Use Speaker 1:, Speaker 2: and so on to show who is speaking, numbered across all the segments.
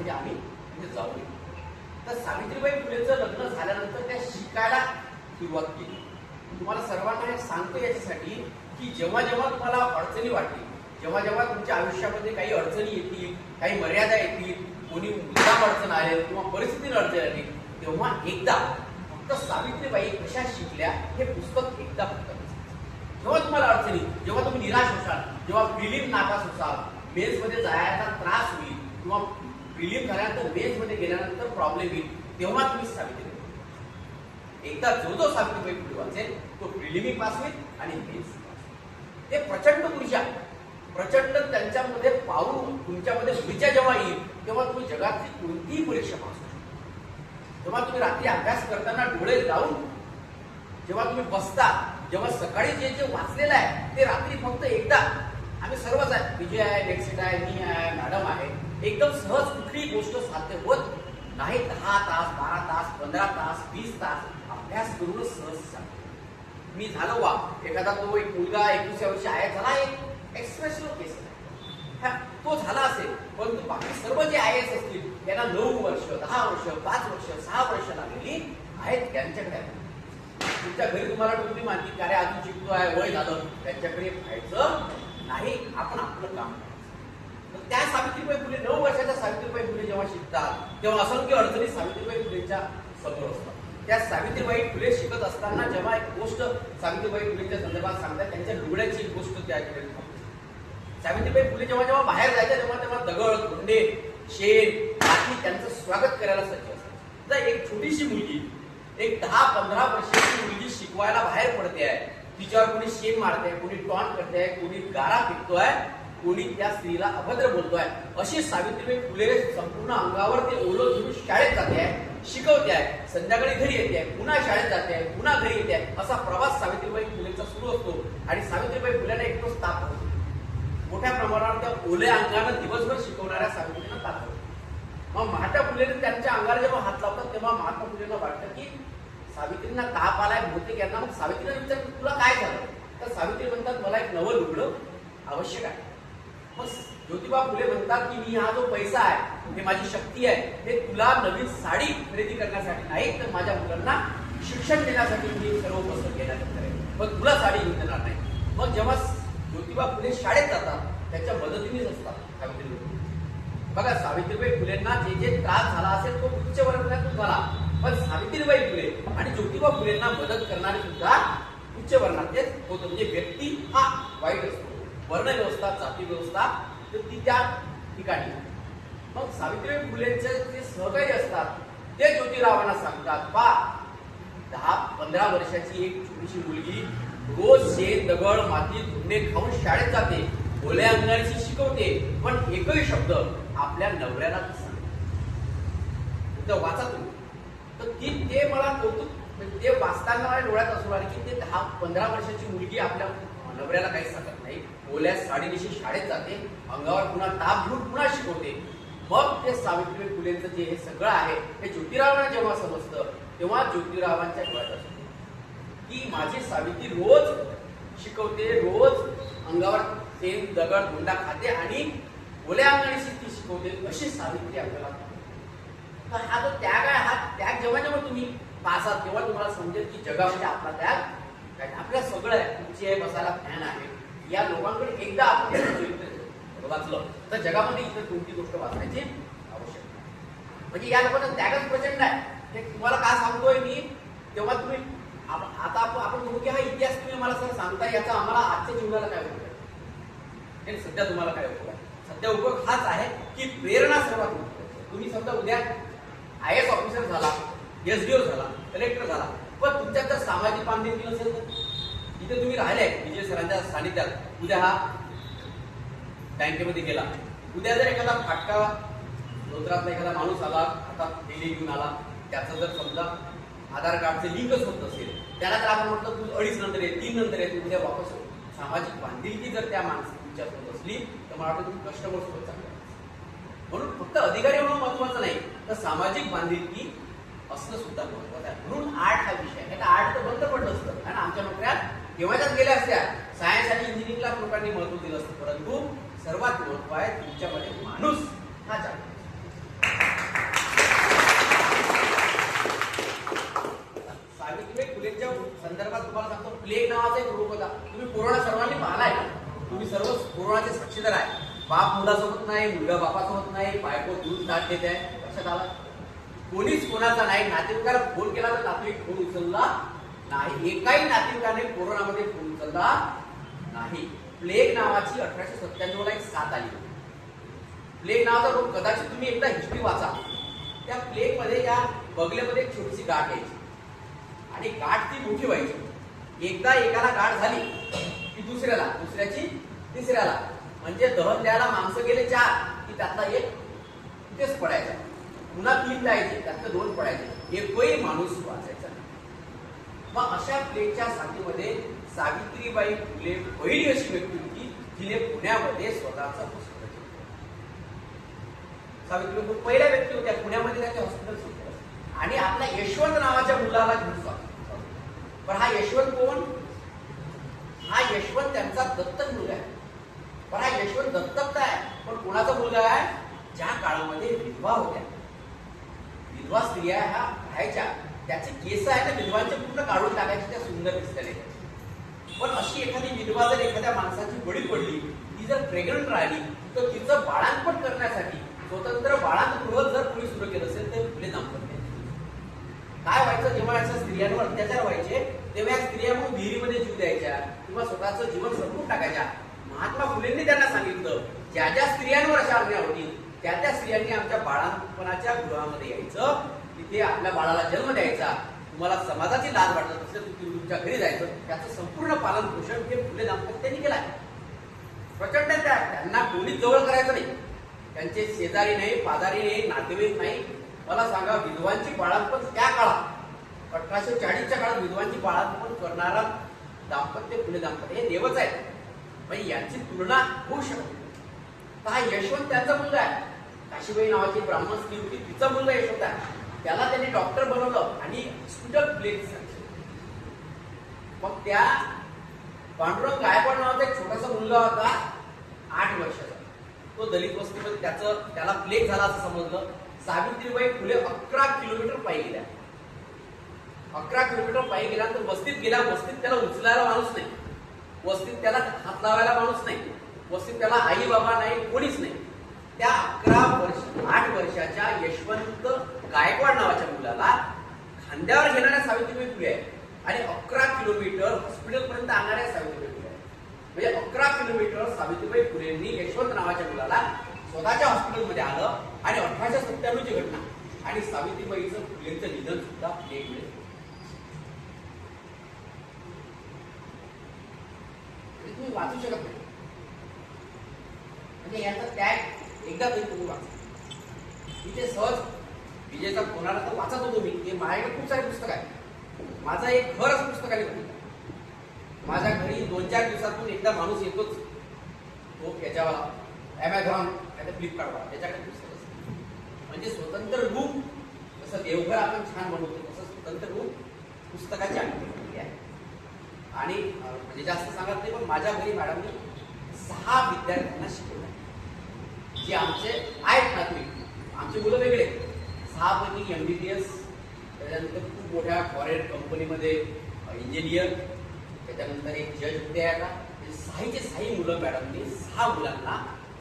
Speaker 1: की आम्ही तिथे जाऊ. तर सावित्रीबाई फुलेंचं लग्न झाल्यानंतर त्या शिकायला सुरुवात केली. तुम्हाला सर्वांना हे सांगतो याच्यासाठी की जेव्हा जेव्हा तुम्हाला अडचणी वाटतील, जेव्हा जेव्हा तुमच्या आयुष्यामध्ये काही अडचणी येतील, काही मर्यादा येतील, कोणी मुद्दाम अडचण आले किंवा परिस्थितीने अडचण आली, तेव्हा एकदा फक्त सावित्रीबाई कशा शिकल्या हे पुस्तक एकदा फक्त. जेव्हा तुम्हाला अडचणी, जेव्हा तुम्ही निराश होशाल, जेव्हा प्रिलिम नापास होसाल, मेन्समध्ये जायला त्रास होईल किंवा प्रिलिम झाल्यानंतर मेन्समध्ये गेल्यानंतर प्रॉब्लेम येईल, तेव्हा तुम्ही सावित्रीबाई एकदा जो सावित्रीबाई फुले वाचेल तो प्रिलिमी पास होईल आणि मेन्स. ते प्रचंड ऊर्जा, प्रचंड त्यांच्यामध्ये पाऊल तुमच्यामध्ये ऊर्जा जेव्हा येईल तेव्हा तुम्ही जगातली कोणतीही परीक्षा पास होऊ शकता. जेव्हा तुम्ही रात्री अभ्यास करताना डोळे लावून जेव्हा तुम्ही बसता, जेव्हा सकाळी जे जे वाचलेलं आहे ते रात्री फक्त एकदा, आम्ही सर्वच आहे, विजय आहे, नेक्स्ट आहे, मी आहे, मॅडम आहे, एकदम सहज कुठलीही गोष्ट साध्य होत नाही. 10 तास 12 तास 15 तास 20 तास अभ्यास करून सहज सांगतो. मी झालो वा एखादा तो एक मुलगा 21 वर्ष आहे झाला, एक एक्सप्रेस केस तो झाला असेल, परंतु बाकी सर्व जे आय एस असतील त्यांना 9 वर्ष 10 वर्ष 5 वर्ष 6 वर्ष लागलेली आहेत त्यांच्याकडे. तुमच्या घरी तुम्हाला तुम्ही मानती कार्य अजून शिकतो आहे, वय झालं, त्यांच्याकडे व्हायचं नाही, आपण आपलं काम. त्या सावित्रीबाई फुले 9 वर्षाच्या सावित्रीबाई फुले जेव्हा शिकतात तेव्हा असंख्य अडचणी सावित्रीबाई फुलेंच्या समोर असतात. त्या सावित्रीबाई फुले शिकत असताना जेव्हा एक गोष्ट सावित्रीबाई फुलेंच्या संदर्भात सांगतात, त्यांच्या डोळ्याची एक गोष्ट त्या सावित्रीबाई फुले जेव्हा जेव्हा बाहेर जायच्या तेव्हा तेव्हा दगड धोंडे शेण माती त्यांचं स्वागत करायला सज्ज असतात. तर एक छोटीशी मुलगी, एक 10-15 वर्षाची मुलगी शिकवायला बाहेर पडते आहे, तिच्यावर कोणी शेण मारते, कोणी टॉन्ट करते, कोणी गारा फेकतोय, कोणी त्या स्त्रीला अभद्र बोलतोय, अशी सावित्रीबाई फुले संपूर्ण अंगावर ते ओलं घेऊन शाळेत जाते आहे, शिकवते आहे, संध्याकाळी घरी येते आहे, पुन्हा शाळेत जाते आहे, पुन्हा घरी येते आहे, असा प्रवास सावित्रीबाई फुलेंचा सुरू असतो. आणि सावित्रीबाई फुलेंना एकच ताप होतो, मोठ्या प्रमाणावर त्या ओल्या अंगानं दिवसभर शिकवणाऱ्या सावित्रींना ताप होतो. मग महात्मा फुलेंनी त्यांच्या अंगाला जेव्हा हात लावतात तेव्हा महात्मा फुलेंना वाटतं की सावित्रींना ताप आलाय बहुतेक यांना. मग सावित्रीला विचारतात तुला काय झालं, तर सावित्री म्हणतात मला एक नवं लुगडं आवश्यक आहे. मग ज्योतिबा फुले म्हणतात की मी हा जो पैसा आहे, हे माझी शक्ती आहे, हे तुला नवीन साडी खरेदी करण्यासाठी नाही, तर माझ्या मुलांना शिक्षण देण्यासाठी मी सर्व वस्तू घेण्यात करेन, पण तुला साडी घेऊन देणार नाही. मग जेव्हा ज्योतिबा फुले शाळेत जातात त्याच्या मदतीनेच असतात सावित्रीबाई. बघा सावित्रीबाई फुलेंना जे जे त्रास झाला असेल तो उच्च वर्गातून झाला, पण सावित्रीबाई फुले आणि ज्योतिबा फुलेंना मदत करणारे सुद्धा उच्च वर्णातलेच होतं. म्हणजे व्यक्ती हा वाईट असतो, वर्ण व्यवस्था जाती व्यवस्था तर ती त्या ठिकाणी. मग सावित्रीबाई फुलेंचे जे सहकारी असतात ते ज्योतिरावांना सांगतात, पा 10-15 वर्षाची एक छोटीशी मुलगी रोज शेण दगड माती धुंडे खाऊन शाळेत जाते, ओल्या अंगाची शिकवते, पण एकही शब्द आपल्या नवऱ्याला सांगते. वाचा तुम्ही तर ते मला कौतुक, ते वाचताना माझ्या डोळ्यात असू लागले की ते 10-15 वर्षाची मुलगी आपल्या नवऱ्याला काहीच सांगत नाही, ओल्या साडीनिशी शाळेत जाते, अंगावर पुन्हा ताप घेऊन पुन्हा शिकवते. मग ते सावित्रीबाई फुलेंचं जे हे सगळं आहे हे ज्योतिरावांना जेव्हा समजतं तेव्हा ज्योतिरावांच्या डोळ्यात असतं की माझी सावित्री रोज शिकवते, रोज अंगावर शेण दगड धोंडा खाते आणि ओल्या अंगाने ती शिकवते, अशी सावित्री आपल्याला. तर हा जो त्याग आहे, हा त्याग जेव्हा जेव्हा तुम्ही पासाल तेव्हा तुम्हाला समजेल की जगामध्ये आपला त्याग काय. आपल्या सगळं आहे, तुमची आहे, बसायला फॅन आहे, या लोकांकडे एकदा आपण वाचलं तर जगामध्ये इतर कोणती गोष्ट वाचण्याची आवश्यकता नाही. म्हणजे या लोकांना त्यागच प्रचंड आहे. हे तुम्हाला का सांगतोय मी, तेव्हा तुम्ही आता आपण बघू की हा इतिहास तुम्ही मला सर सांगताय, याचा आम्हाला आजच्या जीवनाला काय उपयोग आहे, सध्या तुम्हाला काय उपयोग आहे. सध्या उपयोग हाच आहे की प्रेरणा सर्वात महत्त्वाची. तुम्ही समजा उद्या IAS ऑफिसर झाला, SDO झाला, कलेक्टर झाला, पण तुमच्यात जर सामाजिक बांधिलकी नसेल तर इथे तुम्ही राहिले विजय सरांच्या सानिध्यात, उद्या हा बँकेमध्ये गेला, उद्या जर एखादा फाटका धोत्रातला एखादा माणूस आला, आता डेली घेऊन आला, त्याचं जर समजा आधार कार्डचे लिंकच होत नसेल, त्याला जर आपण म्हटलं तू 2.5 नंतर आहे, 3 नंतर आहे, तू उद्या वापस हो. सामाजिक बांधिलकी जर त्या माणसाची तुमच्यासोबत असली तर मला वाटतं तुम्ही कस्टमर सोबत चांगला. म्हणून फक्त अधिकारी होणं महत्वाचं नाही, तर सामाजिक बांधिलकी असणं सुद्धा महत्वाचं आहे. म्हणून आर्ट हा विषय आहे. आर्ट तर बंद पडलं असतं आणि आमच्या नोकऱ्या केव्हाच्याच गेल्या असत्या. सायन्स आणि इंजिनिअरिंगला लोकांनी महत्व दिलं असतं, परंतु सर्वात महत्व आहे तुमच्यामध्ये माणूस हा जागृत. नाही, मुलगा बापाचा होत नाही, बायको दूध ताट देत आहे. लक्षात आलं? कोणीच कोणाचा नाही. नातेवाईकाला फोन केला तर नातेवाईक फोन उचलला नाही. एकाही नातेवाईकाने कोरोनामध्ये फोन उचलला नाही. प्लेग नावाची 1897 ला एक साथ आली. प्लेग नावाचा रोग कदाचित तुम्ही एकदा हिस्ट्री वाचा. त्या प्लेग मध्ये या बगलेमध्ये एक छोटीशी गाठ यायची आणि गाठ ती मोठी व्हायची. एकदा एकाला गाठ झाली की दुसऱ्याला, दुसऱ्याची तिसऱ्याला, म्हणजे दहन द्यायला माणसं गेले 4 की त्यातला एक तिथेच पडायचा. पुन्हा 3 जायचे, त्यातलं 2 पडायचे, एकही माणूस वाचायचा. मग अशा प्लेगच्या साथीमध्ये सावित्रीबाई फुले पहिली अशी व्यक्ती होती जिने पुण्यामध्ये स्वतःचा हॉस्पिटल केलं. सावित्रीबाई पहिल्या व्यक्ती होत्या पुण्यामध्ये त्याचे हॉस्पिटल सुरू. आणि आपला यशवंत नावाच्या मुलाला घेऊन जातो. पण हा यशवंत कोण? हा यशवंत त्यांचा दत्तक मुलगा आहे. पण हा यशवंत दत्तक आहे, पण कोणाचा मुलगा आहे? ज्या काळामध्ये विधवा होत्या, विधवा स्त्रिया ह्या राहायच्या, त्याचे केस आहे ना विधवांचे पूर्ण काढून टाकायचे, त्या सुंदर दिसतले. पण अशी एखादी विधवा जर एखाद्या माणसाची बळी पडली, ती जर प्रेग्नंट राहिली, तर तिचं बाळांपण करण्यासाठी स्वतंत्र बाळांतगृह जर कोणी सुरू केलं असेल तर फुले दाम्पत्य. काय व्हायचं? जेव्हा अशा स्त्रियांवर अत्याचार व्हायचे तेव्हा या स्त्रिया मग विहिरीमध्ये जीव द्यायच्या किंवा स्वतःचं जीवन संपवून टाकायच्या. महात्मा फुलेंनी त्यांना सांगितलं, ज्या ज्या स्त्रियांवर अशा आज्ञा होती त्या त्या स्त्रियांनी आमच्या बाळांपणाच्या गृहामध्ये यायचं, तिथे आपल्या बाळाला जन्म द्यायचा. तुम्हाला समाजाची लाज वाटत असेल तर तुम्ही तुमच्या घरी जायचं. त्याचं संपूर्ण पालन पोषण हे फुले दाम्पत्यांनी केलं आहे. प्रचंड त्यांना कोणीच जवळ करायचं नाही. त्यांचे शेजारी नाही, पादारी नाही, नातेवाईक नाही. मला सांगा, विधवांची बाळांपण त्या काळात 1840च्या काळात विधवांची बाळांपण करणारा दाम्पत्य फुले दाम्पत्य हे देवच आहे. म्हणजे यांची तुलना होऊ शकते. तर हा यशवंत त्यांचा मुलगा आहे. काशीबाई नावाची ब्राह्मण स्त्री होती, तिचा मुलगा यशवंत आहे. त्याला त्यांनी डॉक्टर बनवलं आणि हॉस्पिटल प्लेग सांगितलं. मग त्या पांडुरंग गायकवाड नावाचा एक छोटासा मुलगा होता 8 वर्षाचा. तो दलित वस्तीमध्ये त्याला प्लेग झाला असं समजलं. सावित्रीबाई फुले 11 किलोमीटर पायी गेल्या. 11 किलोमीटर पायी गेल्यानंतर वस्तीत गेल्या. वस्तीत त्याला उचलायला माणूस नाही, वस्तीत त्याला हात लावायला माणूस नाही, वस्तीत त्याला आई बाबा नाही, कोणीच नाही. त्या 8 वर्षाच्या यशवंत गायकवाड नावाच्या मुलाला खांद्यावर घेणाऱ्या सावित्रीबाई फुले आहे आणि 11 किलोमीटर हॉस्पिटल पर्यंत आणणाऱ्या सावित्रीबाई फुले आहे. म्हणजे 11 किलोमीटर सावित्रीबाई फुलेंनी यशवंत नावाच्या मुलाला स्वतःच्या हॉस्पिटलमध्ये आलं. आणि 1897 ची घटना आणि सावित्रीबाईचं फुलेंचं निधन सुद्धा प्लेगमुळे. तुम्ही वाचू शकत नाही. म्हणजे याचा त्याग एकदा तरी तुम्ही वाचा. इथे सहज विजयचा फोन आला तर वाचत होतो मी. हे माझ्याकडे खूप सारे पुस्तक आहे. माझा एक घरच पुस्तकाने भरलं. माझ्या घरी 2-4 दिवसातून एकदा माणूस येतोच. तो याच्यावाला अमेझॉन आणि फ्लिपकार्टवाला, त्याच्याकडे पुस्तक असतं. म्हणजे स्वतंत्र रूम जसं देवघर आपण छान बनवतो तसं स्वतंत्र रूम पुस्तकाची आम्ही आहे. आणि म्हणजे जास्त सांगत नाही, पण माझ्या घरी मॅडमनी 6 विद्यार्थ्यांना शिकवलं आहे, जे आमचे आहेत नागरिक. आमचे मुलं वेगळे. 6 पैकी MBBS, त्याच्यानंतर खूप मोठ्या फॉरेन कंपनीमध्ये इंजिनियर, त्याच्यानंतर एक जज होते आहे. का 6चे मुलं मॅडमनी 6 मुलांना,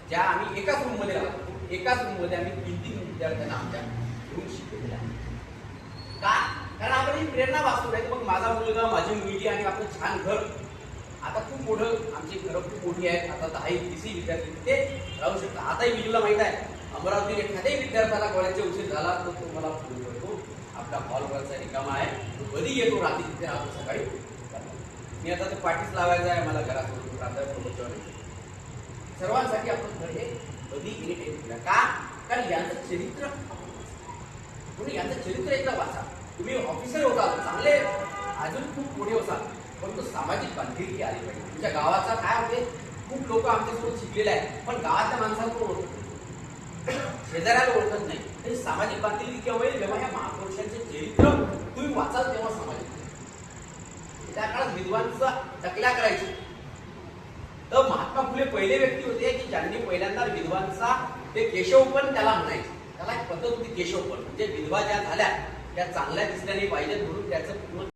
Speaker 1: ज्या आम्ही एकाच रूममध्ये राहतो, एकाच रूममध्ये आम्ही 3-3 विद्यार्थ्यांना आमच्या घेऊन शिकवलेलं आहे. का? कारण आपण ही प्रेरणा वाचतो नाही. मग माझा मुलगा, माझी मुलगी आणि आपलं छान घर आता खूप मोठं, आमची घरं खूप मोठी आहेत. आता 10-20 विद्यार्थी तिथे राहू शकतात. आताही विजूला माहित आहे, अमरावतीत एखाद्याही विद्यार्थ्याला कॉलेजचा उशीर झाला तर तो मला फोन करतो, आपला हॉलवरचा रिकामा आहे, तो कधी येतो, रात्री तिथे राहतो, सकाळी. मी आता ते पाठीच लावायचं आहे मला घरात प्राध्यापक. सर्वांसाठी आपण घर हे कधी इरिटेट केलं का? कारण यांचं चरित्र, तुम्ही यांचं चरित्र एकदा वाचा. तुम्ही ऑफिसर होता, चांगले अजून खूप पुढे होता, परंतु सामाजिक बांधिलकी आली पाहिजे. तुमच्या गावाचा काय होते, खूप लोक आमच्यासोबत शिकलेले आहेत, पण गावाच्या माणसाला तो ओळखत नाही, शेजाऱ्याला ओळखत नाही. तरी सामाजिक बांधिलकी केव्हा होईल? जेव्हा या महापुरुषांचे चरित्र तुम्ही वाचाल तेव्हा सामाजिक. त्या काळात विद्वांचा टकल्या करायची. तर महात्मा फुले पहिले व्यक्ती होते की ज्यांनी पहिल्यांदा विधवांचा, ते केशवपण त्याला म्हणायचे. त्याला एक पद्धत होती केशवपण, म्हणजे विधवा ज्या झाल्या त्या चांगल्या दिसल्या नाही पाहिजेत म्हणून त्याचं पूर्ण